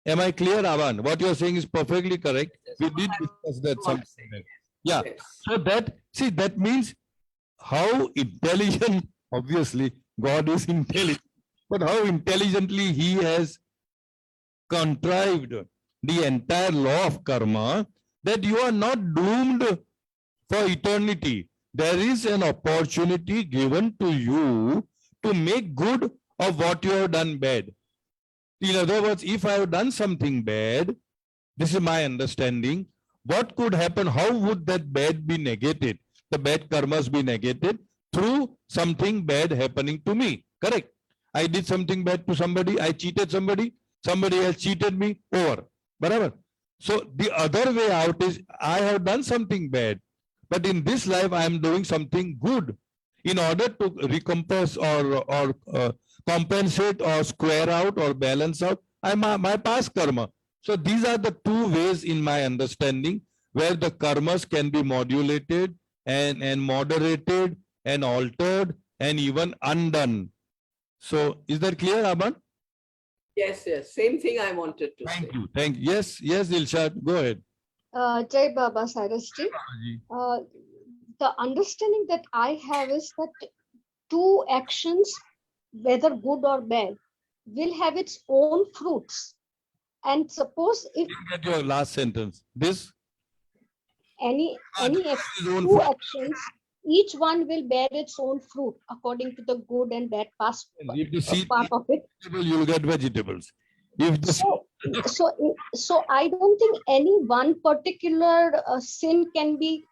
S1: Am I clear, Avan? What you are saying is perfectly correct. We did discuss that sometime. Yeah.
S6: Yes.
S1: So that means how intelligent, obviously, God is intelligent, but how intelligently he has contrived the entire law of karma, that you are not doomed for eternity. There is an opportunity given to you to make good of what you have done bad. In other words, if I have done something bad, this is my understanding, what could happen? How would that bad be negated? The bad karmas be negated through something bad happening to me. Correct? I did something bad to somebody, I cheated somebody else cheated me, over. Whatever. So the other way out is I have done something bad, but in this life I am doing something good in order to recompense or compensate or square out or balance out my past karma. So these are the two ways in my understanding where the karmas can be modulated and moderated and altered and even undone. So is that clear, Aman?
S6: Yes, yes. Same thing I wanted to say.
S1: Thank you. Thank you. Yes, yes, Dilshad, go ahead.
S7: Jai Baba Cyrus ji. The understanding that I have is that two actions, whether good or bad, will have its own fruits. And suppose if
S1: Get your last sentence. This
S7: any
S1: his own
S7: two
S1: fruit.
S7: actions, each one will bear its own fruit according to the good and bad past
S1: If the seed
S7: part of it.
S1: vegetable, you'll get vegetables. If the
S7: So I don't think any one particular sin can be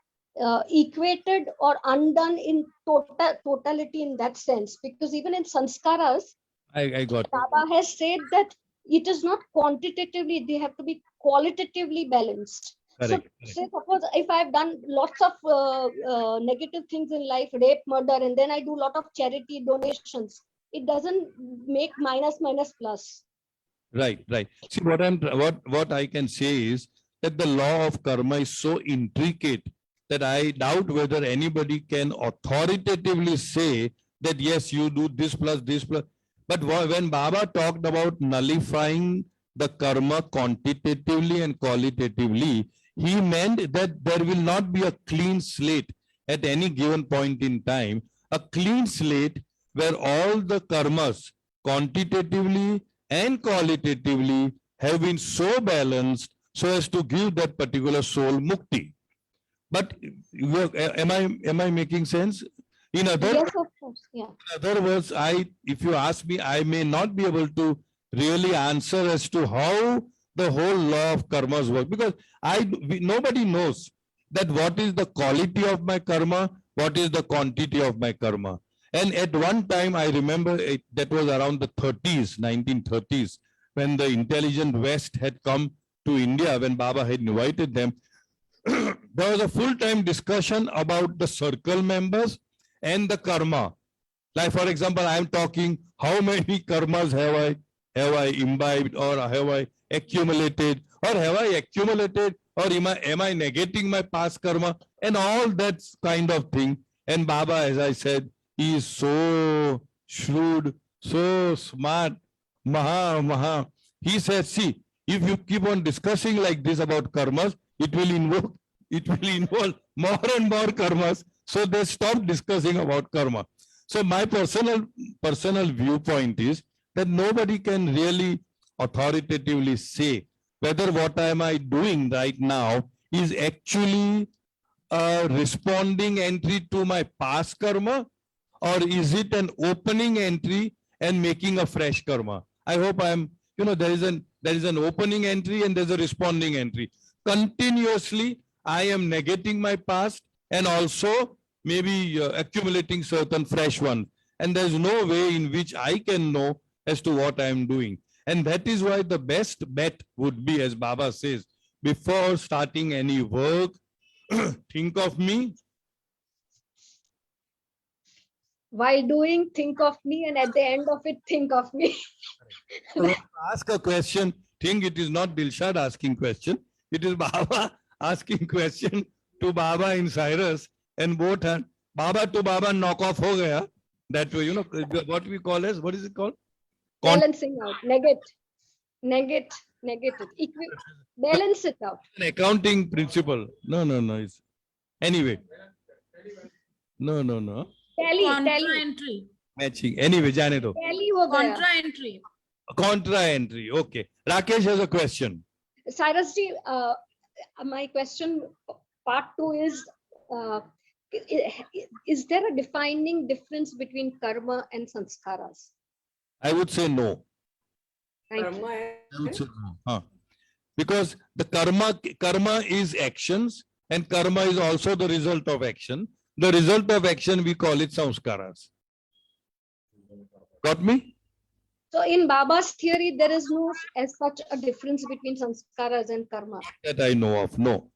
S7: equated or undone in totality in that sense, because even in sanskaras,
S1: I got it.
S7: Baba has said that it is not quantitatively, they have to be qualitatively balanced.
S1: Correct,
S7: So
S1: correct.
S7: say suppose if I've done lots of negative things in life, rape, murder, and then I do a lot of charity donations, it doesn't make minus plus.
S1: Right, right. See, what I can say is that the law of karma is so intricate that I doubt whether anybody can authoritatively say that yes, you do this plus this plus. But when Baba talked about nullifying the karma quantitatively and qualitatively, he meant that there will not be a clean slate at any given point in time, a clean slate where all the karmas quantitatively and qualitatively have been so balanced so as to give that particular soul mukti. But am I making sense? In other,
S7: Yes, of course. Yeah.
S1: in other words, if you ask me, I may not be able to really answer as to how the whole law of karmas work, because nobody knows that what is the quality of my karma, what is the quantity of my karma. And at one time, I remember that was around the 30s, 1930s, when the intelligent West had come to India, when Baba had invited them. There was a full-time discussion about the circle members and the karma. Like, for example, I am talking, how many karmas have I imbibed, or have I accumulated, or have I accumulated, or am I negating my past karma, and all that kind of thing. And Baba, as I said, he is so shrewd, so smart, maha. He said, see, if you keep on discussing like this about karmas, it will involve more and more karmas. So they stopped discussing about karma. So my personal viewpoint is that nobody can really authoritatively say whether what am I doing right now is actually a responding entry to my past karma, or is it an opening entry and making a fresh karma. I hope there is an opening entry and there's a responding entry. Continuously, I am negating my past and also maybe accumulating certain fresh ones. And there's no way in which I can know as to what I am doing. And that is why the best bet would be, as Baba says, before starting any work, think of me.
S7: While doing, think of me, and at the end of it, think of me.
S1: So when you ask a question, think it is not Dilshad asking question. It is Baba asking question to Baba in Cyrus, and both hand Baba to Baba knock off ho gaya. That way, what we call as, what is it called?
S7: Balancing out, negate it, balance it out.
S1: An accounting principle. No. It's, anyway. No.
S7: Tally,
S8: entry.
S1: Matching. Anyway, jane do.
S7: tally ho gaya.
S8: Entry.
S1: Contra entry. Okay. Rakesh has a question.
S7: Cyrus ji, my question part 2 is there a defining difference between karma and sanskaras?
S1: I would say no.
S7: Thank you.
S6: Karma
S1: I would say no. Huh. Because the karma is actions, and karma is also the result of action. The result of action, we call it samskaras. Got me?
S7: So in Baba's theory, there is no as such a difference between sanskaras and karma.
S1: That I know of. No.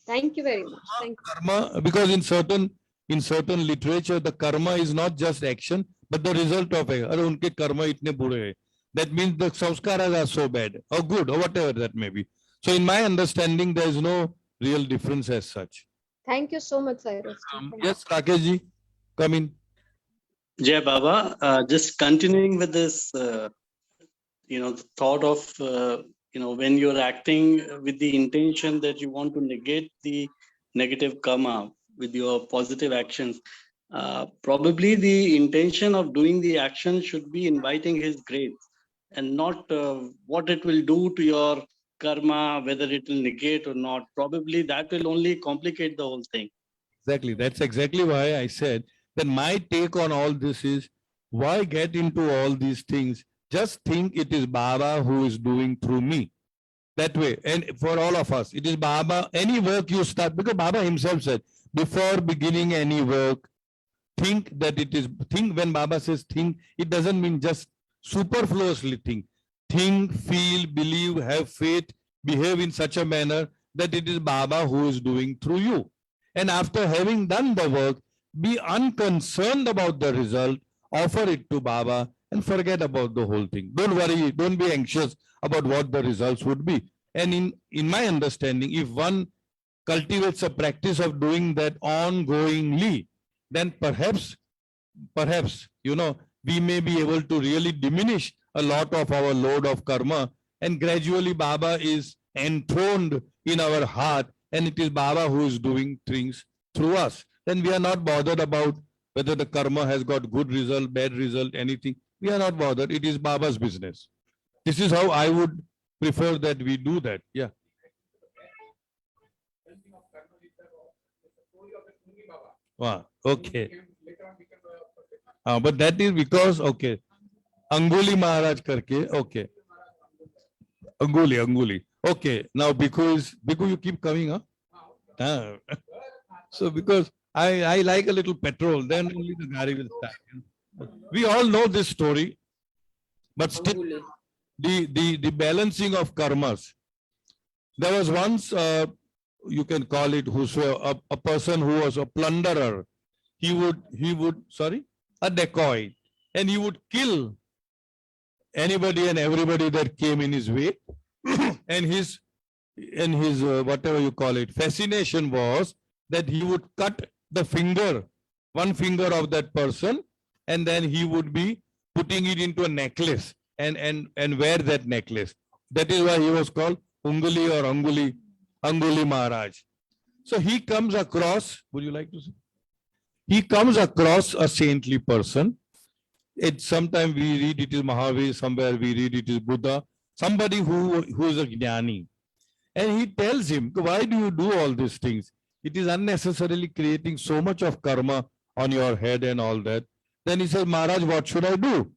S7: Thank you very much. Thank you.
S1: Karma, because in certain literature, the karma is not just action, but the result of it. Unke karma itne bure hai. That means the samskaras are so bad or good or whatever that may be. So in my understanding, there is no real difference as such.
S7: Thank you so much, Cyrus. Thank you.
S1: Yes, Rakesh ji, come in.
S8: Jai Baba, just continuing with this, the thought of, when you're acting with the intention that you want to negate the negative karma with your positive actions, probably the intention of doing the action should be inviting his grace and not what it will do to your karma, whether it will negate or not. Probably that will only complicate the whole thing.
S1: Exactly. That's exactly why I said that my take on all this is, why get into all these things? Just think it is Baba who is doing through me. That way. And for all of us, it is Baba. Any work you start, because Baba himself said, before beginning any work, think that it is, think, when Baba says think, it doesn't mean just superfluously think. Think, feel, believe, have faith, behave in such a manner that it is Baba who is doing through you. And after having done the work, be unconcerned about the result, offer it to Baba and forget about the whole thing. Don't worry, don't be anxious about what the results would be. And in my understanding, if one cultivates a practice of doing that ongoingly, then perhaps, we may be able to really diminish a lot of our load of karma, and gradually Baba is enthroned in our heart, and it is Baba who is doing things through us. Then we are not bothered about whether the karma has got good result, bad result, anything. We are not bothered. It is Baba's business. This is how I would prefer that we do that. Yeah. Wow. Okay. But that is because, okay, Anguli Maharaj karke, okay. Anguli. Okay, now because you keep coming, huh? So because I like a little petrol, then only the gari will start. We all know this story, but still the balancing of karmas. There was once, you can call it a person who was a plunderer. He would, a dacoit, and he would kill anybody and everybody that came in his way. And his whatever you call it, fascination was that he would cut the finger, one finger of that person, and then he would be putting it into a necklace and wear that necklace. That is why he was called Unguli or Anguli Maharaj. So he comes across, would you like to say? He comes across a saintly person. Sometimes we read it is Mahavir, somewhere we read it is Buddha, somebody who is a jnani. And he tells him, why do you do all these things? It is unnecessarily creating so much of karma on your head and all that. Then he said, Maharaj, what should I do?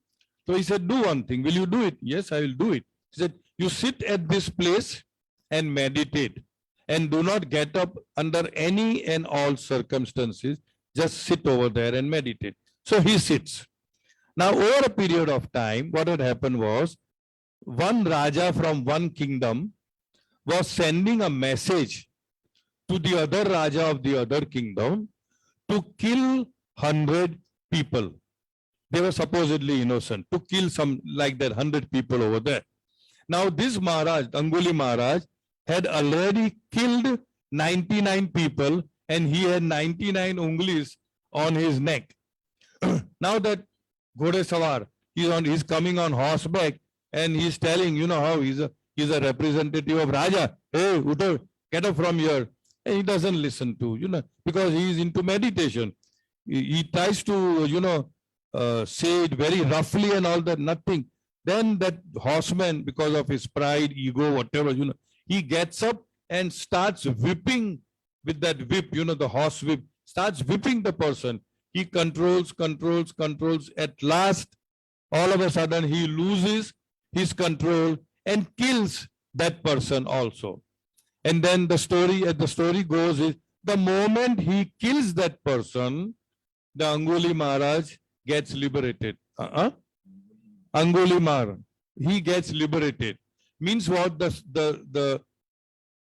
S1: So he said, do one thing. Will you do it? Yes, I will do it. He said, you sit at this place and meditate, and do not get up under any and all circumstances. Just sit over there and meditate. So he sits. Now, over a period of time, what had happened was, one Raja from one kingdom was sending a message to the other Raja of the other kingdom to kill 100 people. They were supposedly innocent, to kill some like that 100 people over there. Now this Maharaj, Anguli Maharaj, had already killed 99 people, and he had 99 ungulis on his neck. Now that Ghode Sawar, he's coming on horseback, and he's telling, how he's a representative of Raja. Hey, Uddhav, get up from here. And he doesn't listen to, because he is into meditation. He tries to, say it very roughly and all that, nothing. Then that horseman, because of his pride, ego, whatever, he gets up and starts whipping with that whip, the horse whip, starts whipping the person. He controls. At last, all of a sudden, he loses his control and kills that person also. And then the story goes is, the moment he kills that person, the Anguli Maharaj gets liberated. Anguli Maharaj, he gets liberated. Means what? The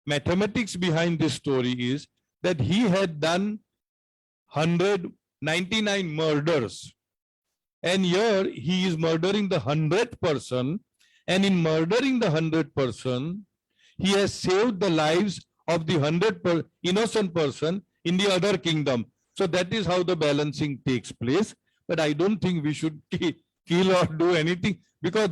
S1: mathematics behind this story is that he had done 199 murders. And here he is murdering the 100th person. And in murdering the 100th person, he has saved the lives of the innocent person in the other kingdom. So that is how the balancing takes place. but I don't think we should kill or do anything, because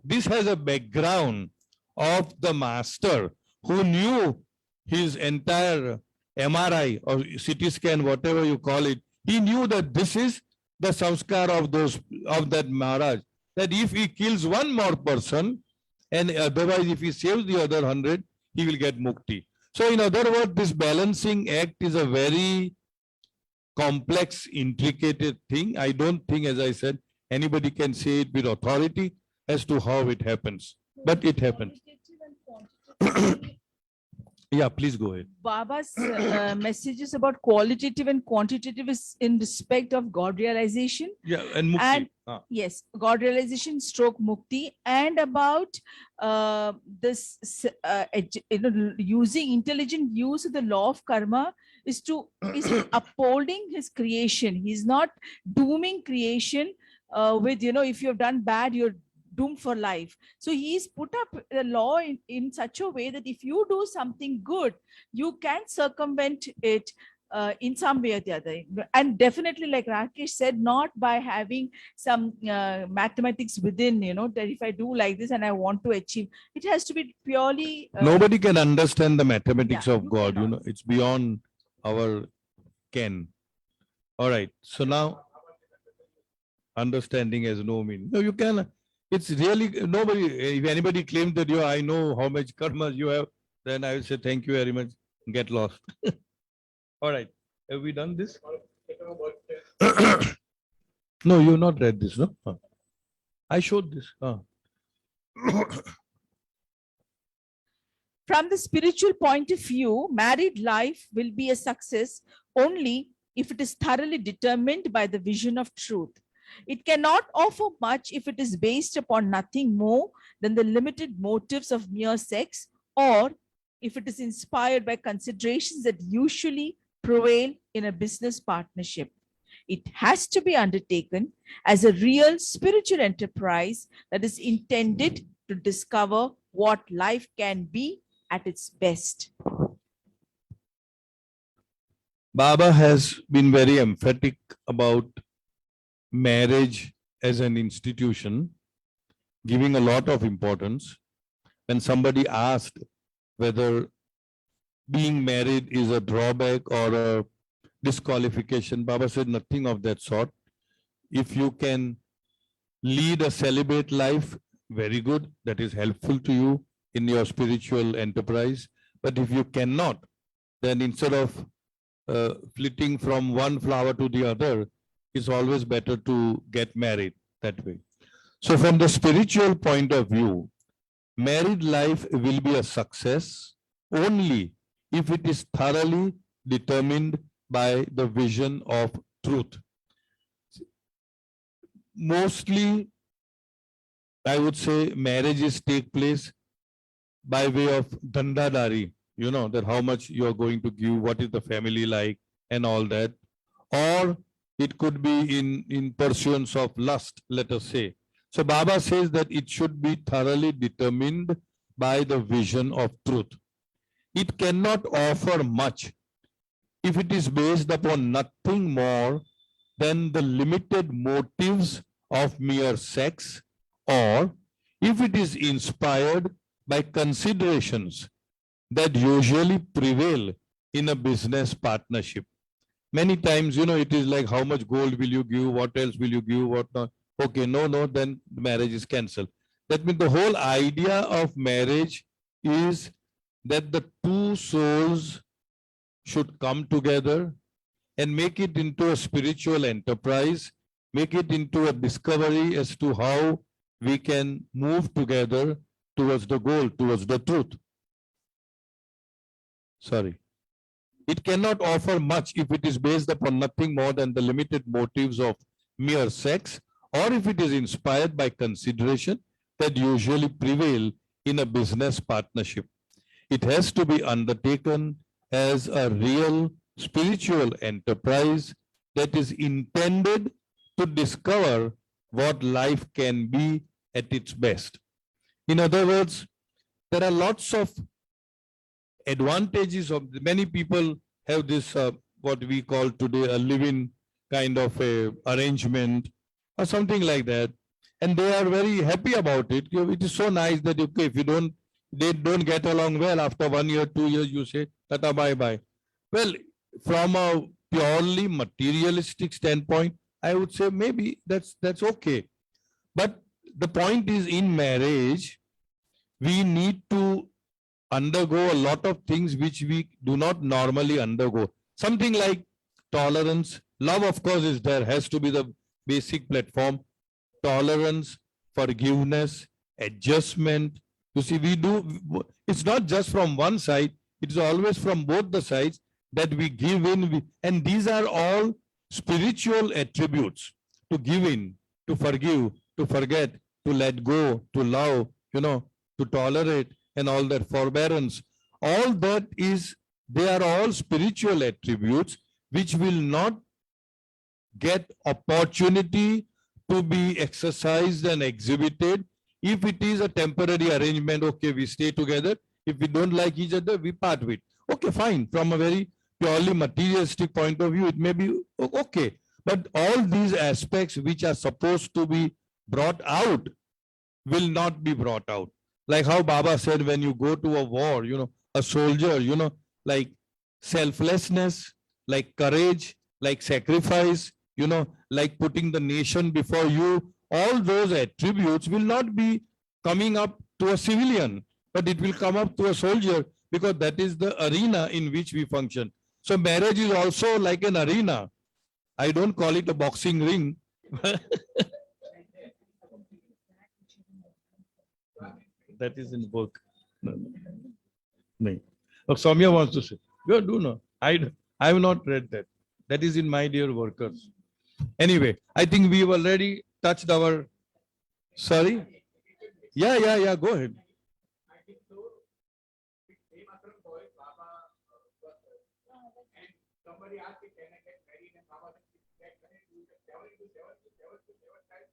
S1: this has a background of the master who knew his entire MRI or CT scan, whatever you call it. He knew that this is the sanskar of that Maharaj, that if he kills one more person, and otherwise if he saves the other 100, he will get mukti. So in other words, this balancing act is a very complex, intricate thing. I don't think, as I said, anybody can say it with authority as to how it happens, but it happens. Yeah, please go ahead.
S2: Baba's messages about qualitative and quantitative is in respect of God realization.
S1: Yeah, and mukti.
S2: And yes, God realization stroke mukti, and about using intelligent use of the law of karma is upholding his creation. He's not dooming creation with, if you have done bad, you're doomed for life. So he's put up the law in such a way that if you do something good, you can circumvent it in some way or the other. And definitely, like Rakesh said, not by having some mathematics within, that if I do like this and I want to achieve, it has to be purely.
S1: Nobody can understand the mathematics
S2: Yeah,
S1: of
S2: you
S1: God,
S2: cannot.
S1: it's beyond our ken. All right, so now understanding has no meaning. No, you can. It's really nobody. If anybody claims that I know how much karma you have, then I will say thank you very much. Get lost. All right. Have we done this? No, you've not read this, no? I showed this.
S2: From the spiritual point of view, married life will be a success only if it is thoroughly determined by the vision of truth. It cannot offer much if it is based upon nothing more than the limited motives of mere sex, or if it is inspired by considerations that usually prevail in a business partnership. It has to be undertaken as a real spiritual enterprise that is intended to discover what life can be at its best.
S1: Baba has been very emphatic about marriage as an institution, giving a lot of importance. When somebody asked whether being married is a drawback or a disqualification, Baba said nothing of that sort. If you can lead a celibate life, very good. That is helpful to you in your spiritual enterprise. But if you cannot, then instead of flitting from one flower to the other, it's always better to get married that way. So from the spiritual point of view, married life will be a success only if it is thoroughly determined by the vision of truth. Mostly, I would say marriages take place by way of dandadari, that how much you are going to give, what is the family like and all that. Or it could be in pursuance of lust, let us say. So Baba says that it should be thoroughly determined by the vision of truth. It cannot offer much if it is based upon nothing more than the limited motives of mere sex, or if it is inspired by considerations that usually prevail in a business partnership. Many times, it is like, how much gold will you give? What else will you give? What not? Okay, no, then marriage is cancelled. That means the whole idea of marriage is that the two souls should come together and make it into a spiritual enterprise, make it into a discovery as to how we can move together towards the goal, towards the truth. Sorry. It cannot offer much if it is based upon nothing more than the limited motives of mere sex, or if it is inspired by consideration that usually prevail in a business partnership. It has to be undertaken as a real spiritual enterprise that is intended to discover what life can be at its best. In other words, there are lots of advantages of many people have this what we call today a live-in kind of a arrangement or something like that. And they are very happy about it. It is so nice that okay, if they don't get along well after 1 year, 2 years, you say tata bye bye. Well, from a purely materialistic standpoint, I would say maybe that's okay. But the point is, in marriage, we need to undergo a lot of things which we do not normally undergo. Something like tolerance. Love, of course, is there, has to be the basic platform. Tolerance, forgiveness, adjustment. You see, it's not just from one side, it's always from both the sides that we give in. And these are all spiritual attributes: to give in, to forgive, to forget, to let go, to love, to tolerate, and all that, forbearance. All that they are all spiritual attributes which will not get opportunity to be exercised and exhibited if it is a temporary arrangement. Okay, we stay together. If we don't like each other, we part with. Okay, fine. From a very purely materialistic point of view, it may be okay. But all these aspects which are supposed to be brought out will not be brought out. Like how Baba said, when you go to a war, a soldier, like selflessness, like courage, like sacrifice, like putting the nation before you, all those attributes will not be coming up to a civilian, but it will come up to a soldier, because that is the arena in which we function. So marriage is also like an arena. I don't call it a boxing ring. That is in book. No. Oh, Soumya wants to say. You do know. I have not read that. That is in My Dear Workers. Anyway, I think we've already touched our. Sorry? Yeah. Go ahead.
S3: I think so. With same Ashram boys, Baba and somebody asked me, can I get married? And Baba said, get married. You get 7 into 7 times.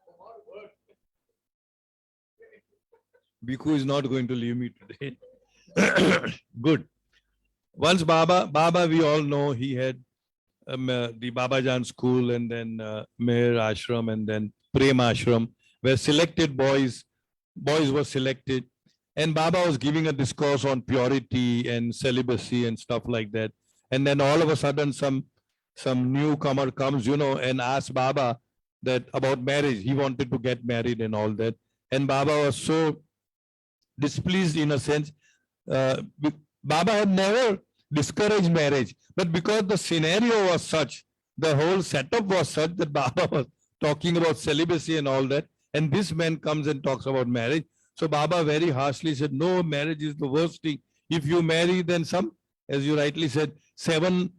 S3: For more words.
S1: Bhikkhu is not going to leave me today. Good. Once Baba, we all know he had the Babajan school, and then Meher Ashram, and then Prem Ashram, where selected boys were selected. And Baba was giving a discourse on purity and celibacy and stuff like that. And then all of a sudden some newcomer comes, and asks Baba that about marriage. He wanted to get married and all that. And Baba was so displeased in a sense. Baba had never discouraged marriage, but because the scenario was such, the whole setup was such, that Baba was talking about celibacy and all that, and this man comes and talks about marriage. So Baba very harshly said, no, marriage is the worst thing. If you marry, then as you rightly said, seven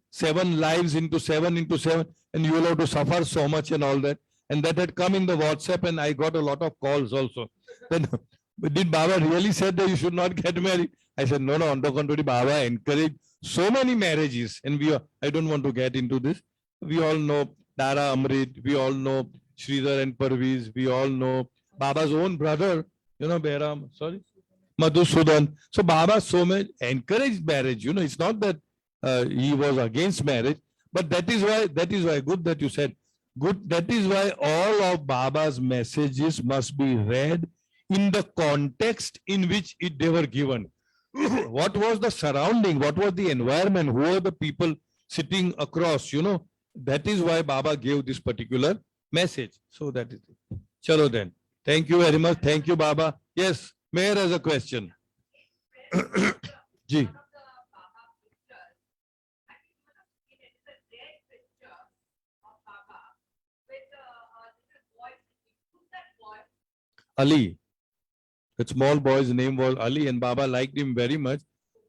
S1: lives into 7 into 7, and you will have to suffer so much and all that. And that had come in the WhatsApp, and I got a lot of calls also. Then, did Baba really said that you should not get married? I said, no, on the contrary, Baba encouraged so many marriages. And I don't want to get into this. We all know Dara Amrit, we all know Sridhar and Parviz, we all know Baba's own brother, Behram, Madhusudan. So Baba so much encouraged marriage. It's not that he was against marriage, but that is why, good that you said, good, that is why all of Baba's messages must be read in the context in which they were given. What was the surrounding? What was the environment? Who were the people sitting across? That is why Baba gave this particular message. So that is it. Chalo then. Thank you very much. Thank you, Baba. Yes, Mayor has a question. Ji. Ali. That small boy's name was Ali, and Baba liked him very much.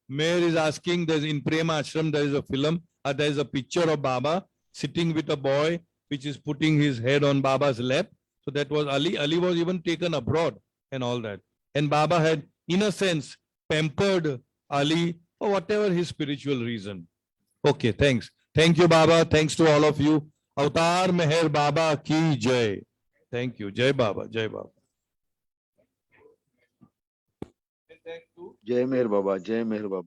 S1: Mayor is asking, there's in Prem Ashram, there is a film, there is a picture of Baba sitting with a boy, which is putting his head on Baba's lap. So that was Ali. Ali was even taken abroad and all that. And Baba had, in a sense, pampered Ali for whatever his spiritual reason. Okay, thanks. Thank you, Baba. Thanks to all of you. Avatar Meher Baba ki Jai. Thank you. Jai Baba. Jai Baba.
S5: Jai Meher Baba, Jai Meher Baba,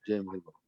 S5: Jai Meher Baba.